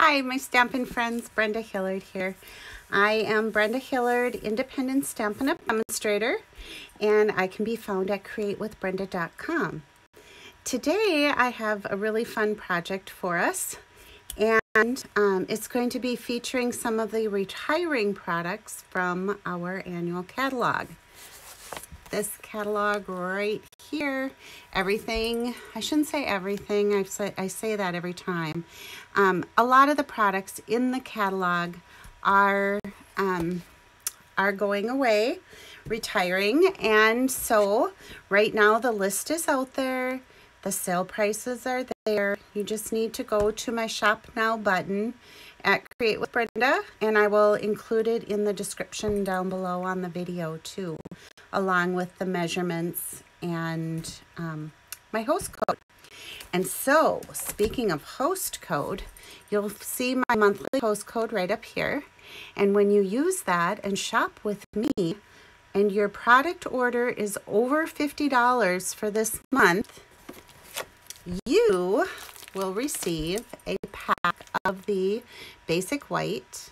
Hi, my Stampin' friends, Brenda Hillard here. I am Brenda Hillard, independent Stampin' Up! Demonstrator, and I can be found at createwithbrenda.com. Today, I have a really fun project for us, and it's going to be featuring some of the retiring products from our annual catalog. This catalog right here, everything, I shouldn't say everything, I say that every time. A lot of the products in the catalog are going away, retiring, and so right now the list is out there, the sale prices are there. You just need to go to my Shop Now button at Create with Brenda, and I will include it in the description down below on the video too, along with the measurements and my host code. And so, speaking of host code, you'll see my monthly host code right up here. And when you use that and shop with me, and your product order is over $50 for this month, you will receive a pack of the basic white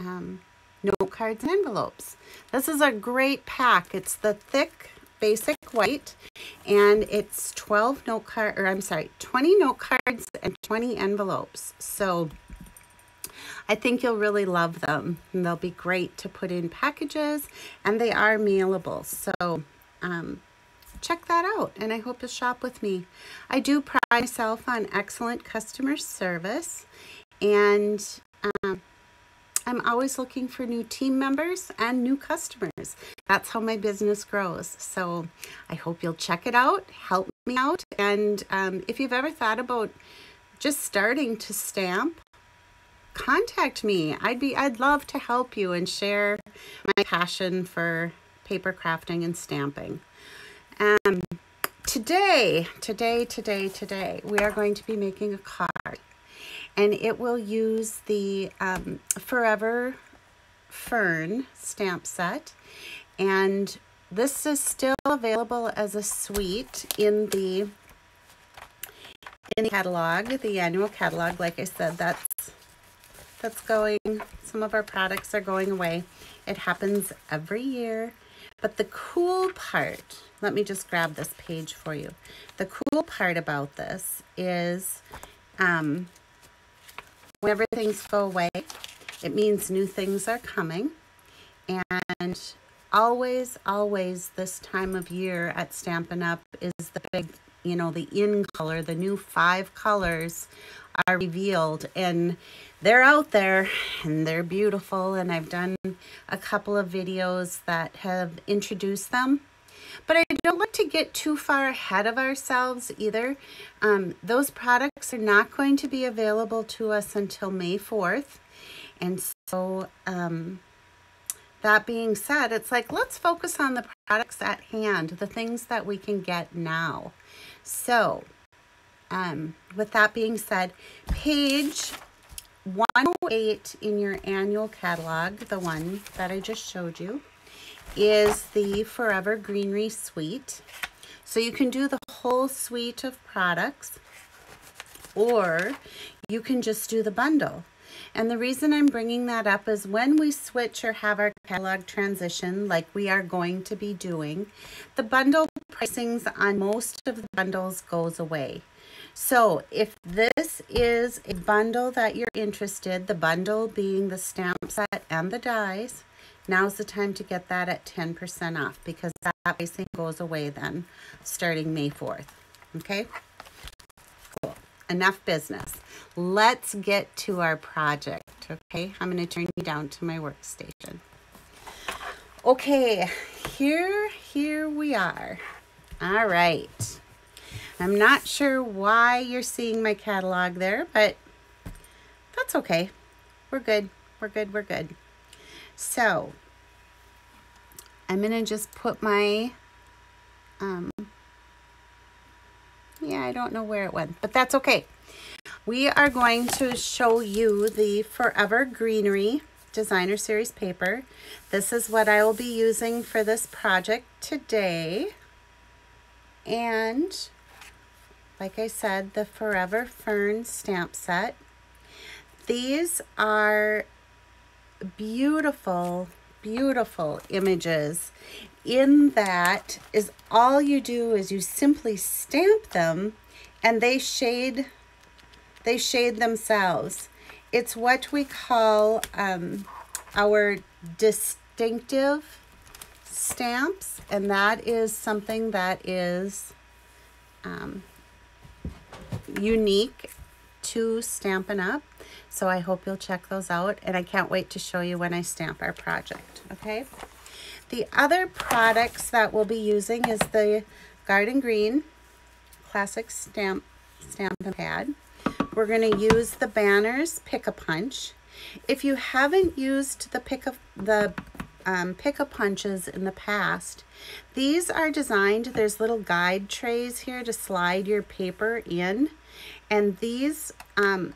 note cards and envelopes. This is a great pack. It's the thick basic white, and it's 20 note cards and 20 envelopes. So I think you'll really love them, and they'll be great to put in packages, and they are mailable. So check that out, and I hope you'll shop with me. I do pride myself on excellent customer service, and I'm always looking for new team members and new customers. That's how my business grows. So I hope you'll check it out, help me out, and if you've ever thought about just starting to stamp, contact me. I'd love to help you and share my passion for paper crafting and stamping. Today, we are going to be making a card, and it will use the Forever Fern stamp set, and this is still available as a suite in the catalog, the annual catalog. Like I said, that's going, some of our products are going away. It happens every year. But the cool part, let me just grab this page for you. The cool part about this is whenever things go away, it means new things are coming. And always this time of year at Stampin' Up! Is the big, the in color, the new 5 colors are revealed, and they're out there and they're beautiful, and I've done a couple of videos that have introduced them, but I don't like to get too far ahead of ourselves either. Those products are not going to be available to us until May 4th, and so that being said, it's like, let's focus on the products at hand, the things that we can get now. So with that being said, page 108 in your annual catalog, the one that I just showed you, is the Forever Greenery suite. So you can do the whole suite of products, or you can just do the bundle. And the reason I'm bringing that up is when we switch or have our catalog transition, like we are going to be doing, the bundle pricings on most of the bundles goes away. So if this is a bundle that you're interested, the bundle being the stamp set and the dies, now's the time to get that at 10% off, because that pricing goes away then starting May 4th. Okay? Cool. Enough business. Let's get to our project. Okay? I'm going to turn you down to my workstation. Okay, here we are. All right. I'm not sure why you're seeing my catalog there, but that's okay. We're good. So I'm going to just put my, I don't know where it went, but that's okay. We are going to show you the Forever Greenery Designer Series paper. This is what I will be using for this project today. And like I said, the Forever Fern stamp set. These are beautiful, beautiful images. In that is all you do is you simply stamp them and they shade themselves. It's what we call our distinctive stamps, and that is something that is unique to Stampin' Up. So I hope you'll check those out, and I can't wait to show you when I stamp our project, okay? The other products that we'll be using is the Garden Green Classic Stampin' Pad. We're going to use the Banners Pick-a-Punch. If you haven't used the Pick-a-Punches in the past, these are designed, there's little guide trays here to slide your paper in. And these,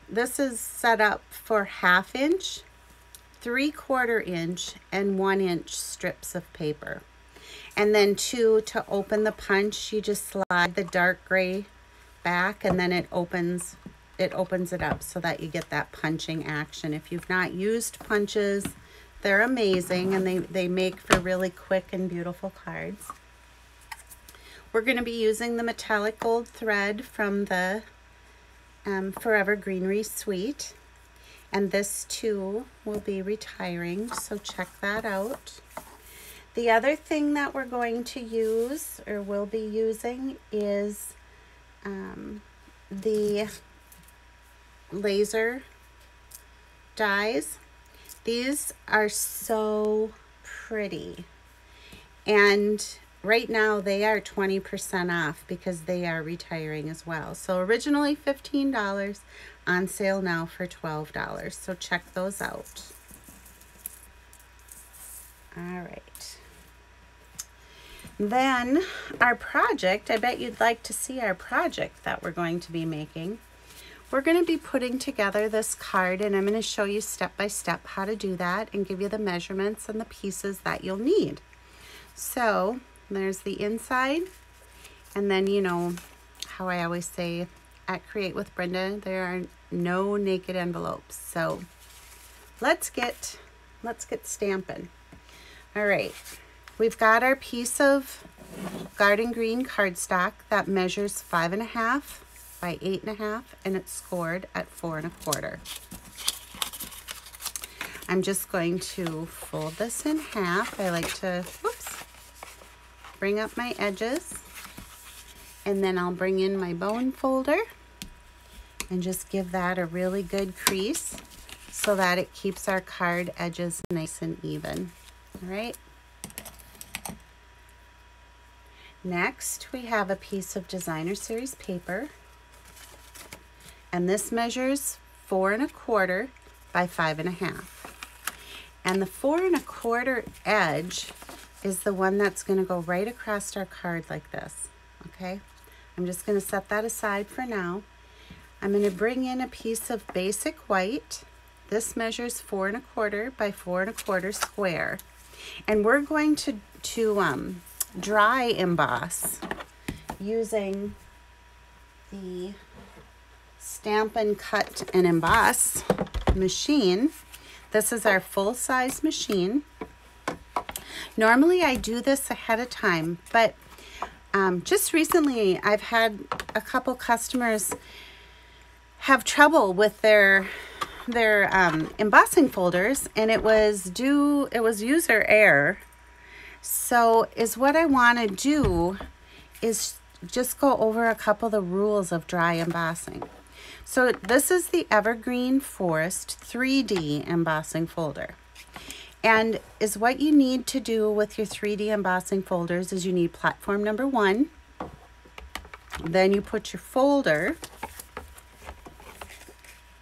this is set up for 1/2 inch, 3/4 inch, and 1 inch strips of paper. And then to open the punch, you just slide the dark gray back, and then it opens it up so that you get that punching action. If you've not used punches, they're amazing, and they make for really quick and beautiful cards. We're going to be using the metallic gold thread from the Forever Greenery Suite, and this too will be retiring, so check that out. The other thing that we're going to use, or will be using, is the laser dies. These are so pretty, and right now they are 20% off because they are retiring as well. So originally $15, on sale now for $12. So check those out. All right. Then our project, I bet you'd like to see our project that we're going to be making. We're going to be putting together this card, and I'm going to show you step by step how to do that and give you the measurements and the pieces that you'll need. So there's the inside, and then you know how I always say at Create with Brenda, there are no naked envelopes. So let's get stamping. All right, we've got our piece of Garden Green cardstock that measures 5.5 by 8.5, and it's scored at 4 1/4. I'm just going to fold this in half. I like to, bring up my edges, and then I'll bring in my bone folder and just give that a really good crease so that it keeps our card edges nice and even. All right. Next, we have a piece of Designer Series paper, and this measures 4 1/4 by 5.5. And the 4 1/4 edge is the one that's going to go right across our card like this. Okay, I'm just going to set that aside for now. I'm going to bring in a piece of basic white. This measures 4 1/4 by 4 1/4 square, and we're going to dry emboss using the Stampin' Cut and Emboss machine. This is our full-size machine. Normally I do this ahead of time, but just recently I've had a couple customers have trouble with their embossing folders, and it was user error. So what I want to do is just go over a couple of the rules of dry embossing. So this is the Evergreen Forest 3D embossing folder. And what you need to do with your 3D embossing folders is you need platform number 1. Then you put your folder,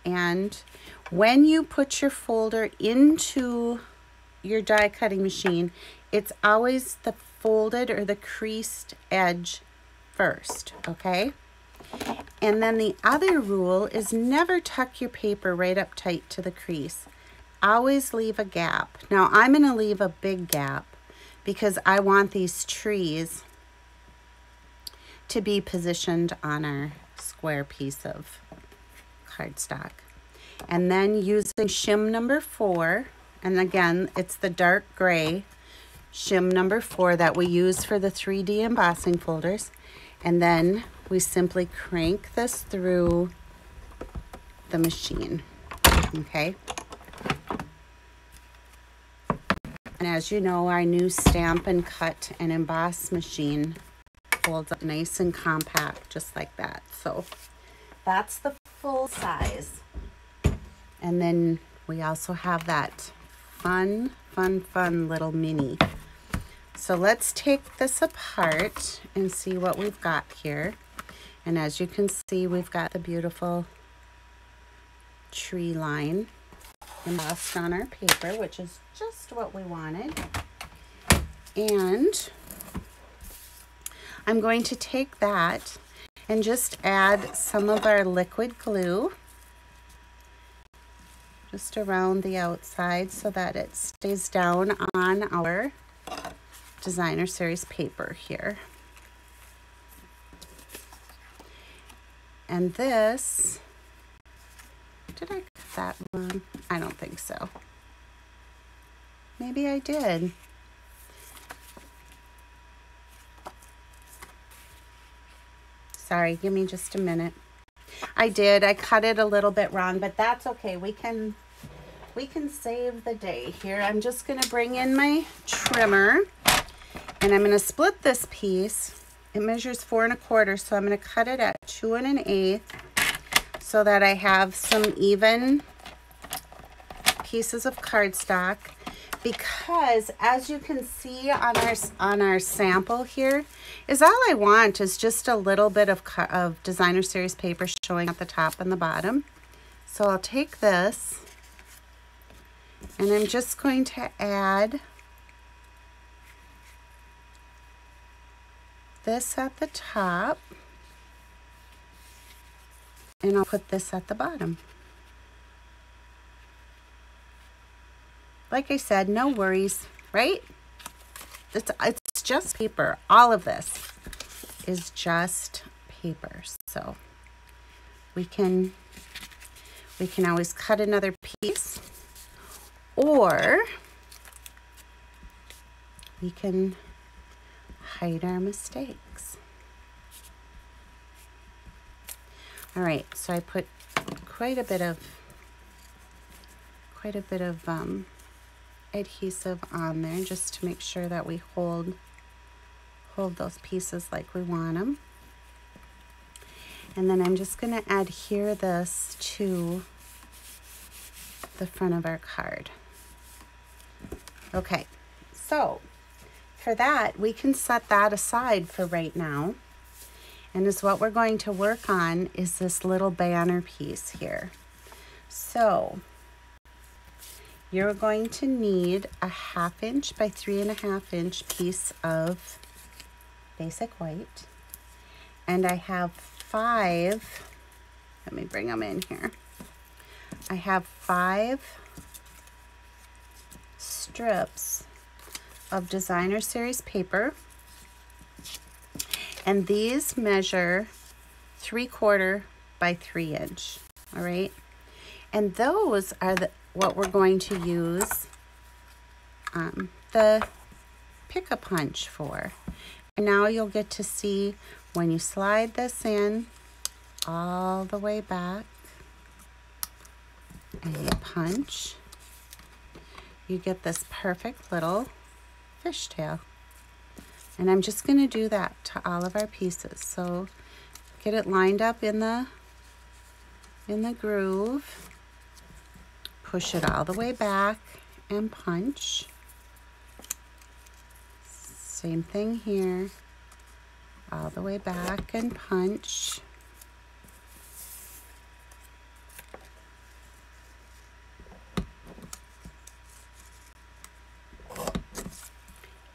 and when you put your folder into your die cutting machine, it's always the folded or the creased edge first, okay? And then the other rule is never tuck your paper right up tight to the crease. Always leave a gap. Now I'm going to leave a big gap because I want these trees to be positioned on our square piece of cardstock. And then using shim number 4, and again, it's the dark gray shim number 4 that we use for the 3D embossing folders. And then we simply crank this through the machine, okay? And as you know, our new Stampin' Cut and Emboss machine folds up nice and compact, just like that. So that's the full size. And then we also have that fun little mini. So let's take this apart and see what we've got here. And as you can see, we've got the beautiful tree line embossed on our paper, which is just what we wanted. And I'm going to take that and just add some of our liquid glue just around the outside so that it stays down on our designer series paper here. And this, did I cut that wrong? I don't think so. Maybe I did. Sorry, give me just a minute. I did. I cut it a little bit wrong, but that's okay. We can save the day here. I'm just going to bring in my trimmer, and I'm going to split this piece. It measures 4 1/4, so I'm going to cut it at 2 1/8 so that I have some even pieces of cardstock. Because as you can see on our sample here, is all I want is just a little bit of designer series paper showing at the top and the bottom. So I'll take this and I'm just going to add this at the top, and I'll put this at the bottom. Like I said, no worries, right? It's just paper. All of this is just paper. So we can always cut another piece, or we can hide our mistakes. All right, so I put quite a bit of adhesive on there just to make sure that we hold those pieces like we want them. And then I'm just going to adhere this to the front of our card. Okay, so for that, we can set that aside for right now. And is what we're going to work on is this little banner piece here. So you're going to need a 1/2 inch by 3 1/2 inch piece of basic white. And I have 5, let me bring them in here. I have 5 strips of designer series paper. And these measure 3/4 by 3 inch, all right? And those are what we're going to use the pick-a-punch for. And now you'll get to see when you slide this in all the way back and you punch, you get this perfect little fishtail. And I'm just going to do that to all of our pieces. So get it lined up in the groove, push it all the way back and punch. Same thing here, all the way back and punch.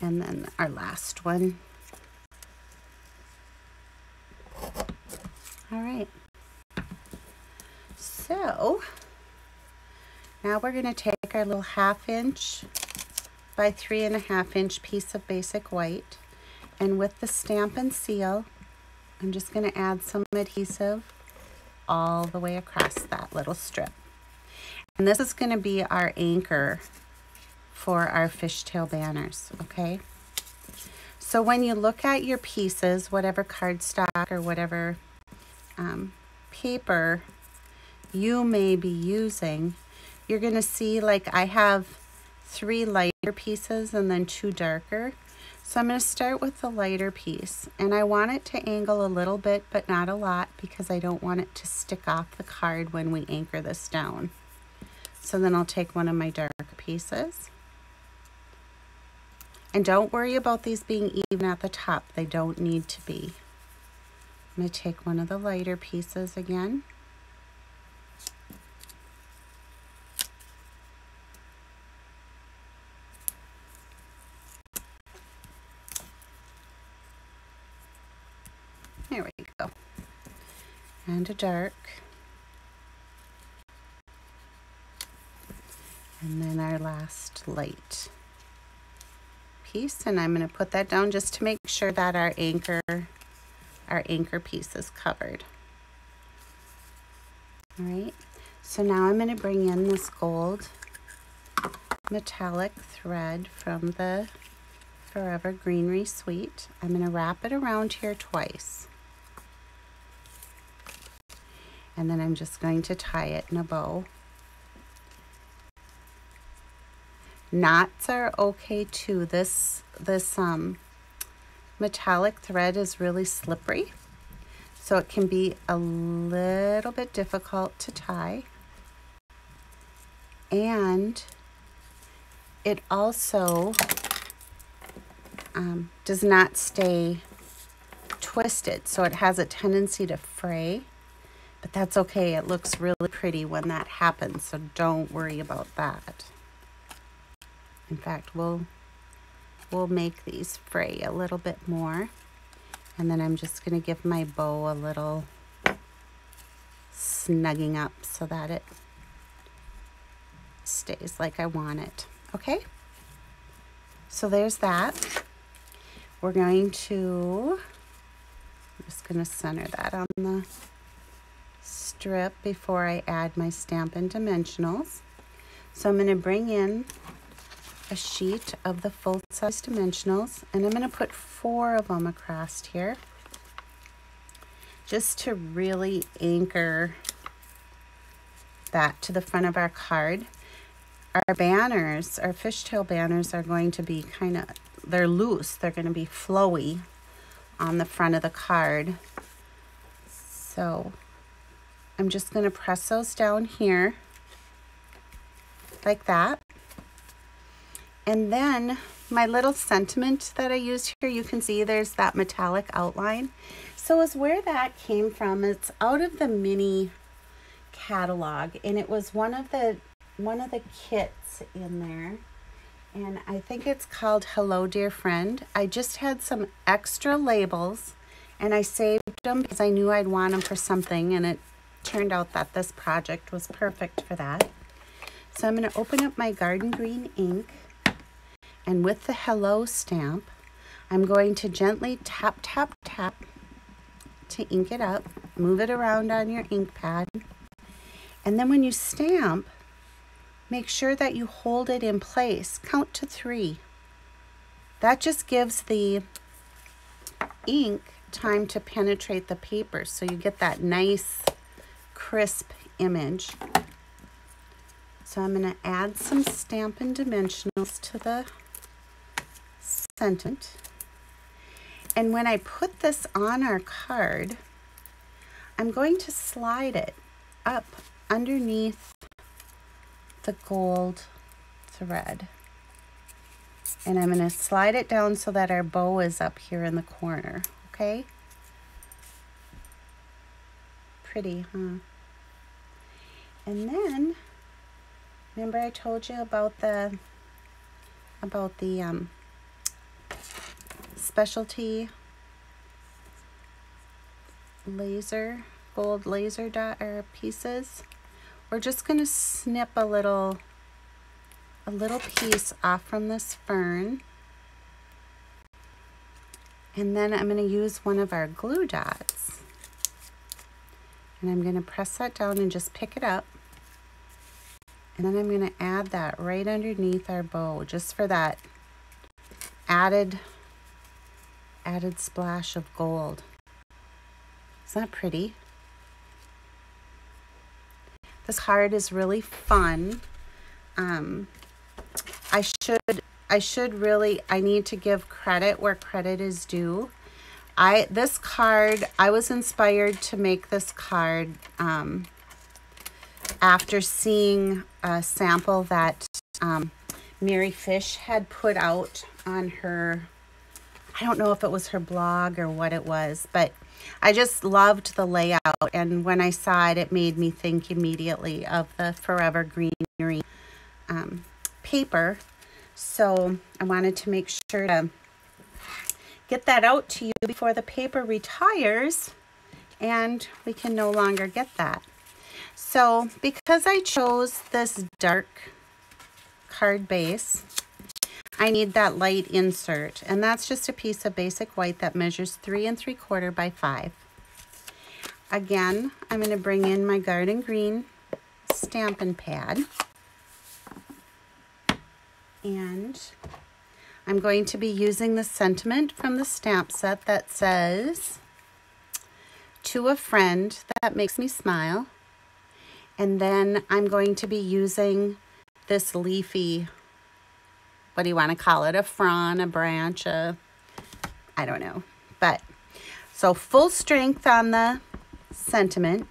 And then our last one. All right. So now we're going to take our little 1/2 inch by 3 1/2 inch piece of basic white, and with the Stampin' seal, I'm just going to add some adhesive all the way across that little strip. And this is going to be our anchor for our fishtail banners, okay? So when you look at your pieces, whatever cardstock or whatever paper you may be using, you're going to see like I have 3 lighter pieces and then 2 darker. So I'm going to start with the lighter piece, and I want it to angle a little bit but not a lot because I don't want it to stick off the card when we anchor this down. So then I'll take one of my darker pieces. And don't worry about these being even at the top. They don't need to be. I'm going to take one of the lighter pieces again. There we go. And a dark. And then our last light piece, and I'm going to put that down just to make sure that our anchor piece is covered. All right, so now I'm going to bring in this gold metallic thread from the Forever Greenery Suite. I'm going to wrap it around here twice, and then I'm just going to tie it in a bow. Knots are okay too. This metallic thread is really slippery, so it can be a little bit difficult to tie. And it also does not stay twisted, so it has a tendency to fray, but that's okay. It looks really pretty when that happens, so don't worry about that. In fact, we'll make these fray a little bit more. And then I'm just going to give my bow a little snugging up so that it stays like I want it. Okay? So there's that. We're going to, I'm just going to center that on the strip before I add my Stampin' Dimensionals. So I'm going to bring in a sheet of the full-size dimensionals, and I'm going to put 4 of them across here just to really anchor that to the front of our card. Our banners, our fishtail banners, are going to be they're loose. They're going to be flowy on the front of the card. So I'm just going to press those down here like that. And then my little sentiment that I used here, you can see there's that metallic outline. So is where that came from. It's out of the mini catalog, and it was one of the kits in there. And I think it's called Hello Dear Friend. I just had some extra labels, and I saved them because I knew I'd want them for something, and it turned out that this project was perfect for that. So I'm going to open up my Garden Green ink. And with the Hello stamp, I'm going to gently tap, tap, tap to ink it up. Move it around on your ink pad. And then when you stamp, make sure that you hold it in place. Count to 3. That just gives the ink time to penetrate the paper, so you get that nice, crisp image. So I'm going to add some Stampin' Dimensionals to the sentiment. And when I put this on our card, I'm going to slide it up underneath the gold thread. And I'm going to slide it down so that our bow is up here in the corner, okay? Pretty, huh? And then, remember I told you about the specialty gold laser dot or pieces? We're just going to snip a little piece off from this fern, and then I'm going to use one of our glue dots, and I'm going to press that down and just pick it up, And then I'm going to add that right underneath our bow, just for that added splash of gold. Isn't that pretty? This card is really fun. I need to give credit where credit is due. This card, I was inspired to make this card after seeing a sample that Mary Fish had put out on her, I don't know if it was her blog or what it was, but I just loved the layout. And when I saw it, it made me think immediately of the Forever Greenery paper. So I wanted to make sure to get that out to you before the paper retires and we can no longer get that. So because I chose this dark card base, I need that light insert, and that's just a piece of basic white that measures 3 3/4 by 5. Again, I'm going to bring in my Garden Green Stampin' pad, and I'm going to be using the sentiment from the stamp set that says, "To a friend that makes me smile." And then I'm going to be using this leafy, what do you want to call it? A frond, a branch, I don't know. But, so full strength on the sentiment.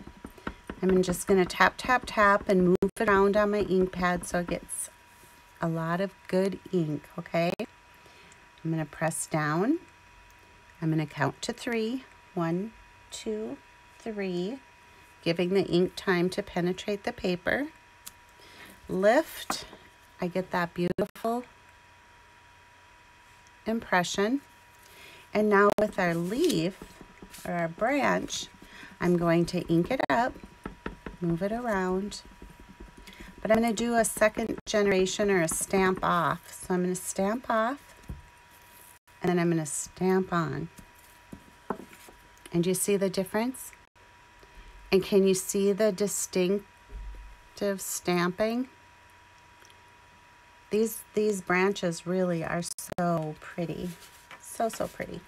I'm just going to tap, tap, tap and move it around on my ink pad so it gets a lot of good ink, okay? I'm going to press down. I'm going to count to 3. 1, 2, 3. Giving the ink time to penetrate the paper. Lift. I get that beautiful impression. And now with our leaf or our branch, I'm going to ink it up, move it around. But I'm going to do a second generation or a stamp off. So I'm going to stamp off and then I'm going to stamp on. And do you see the difference? And can you see the distinctive stamping? These branches really are so pretty. So, so pretty.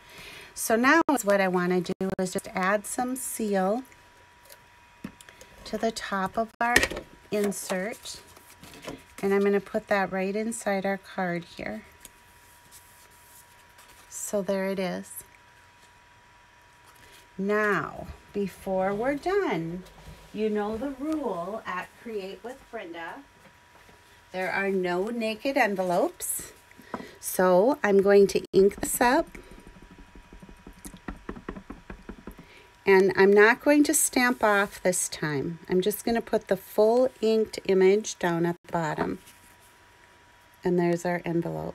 So now what I want to do is just add some seal to the top of our insert. And I'm going to put that right inside our card here. So there it is. Now, before we're done, you know the rule at Create with Brenda. There are no naked envelopes. So I'm going to ink this up. And I'm not going to stamp off this time. I'm just going to put the full inked image down at the bottom. And there's our envelope.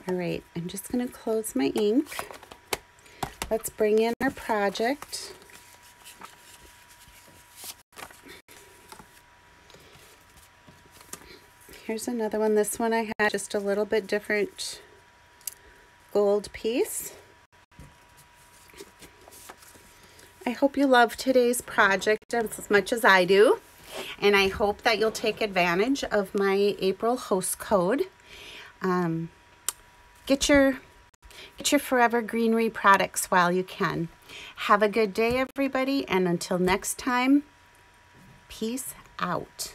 All right, I'm just going to close my ink. Let's bring in our project. Here's another one. This one I had just a little bit different gold piece. I hope you love today's project as much as I do. And I hope that you'll take advantage of my April host code. Get your Forever Greenery products while you can. Have a good day, everybody, and until next time, peace out.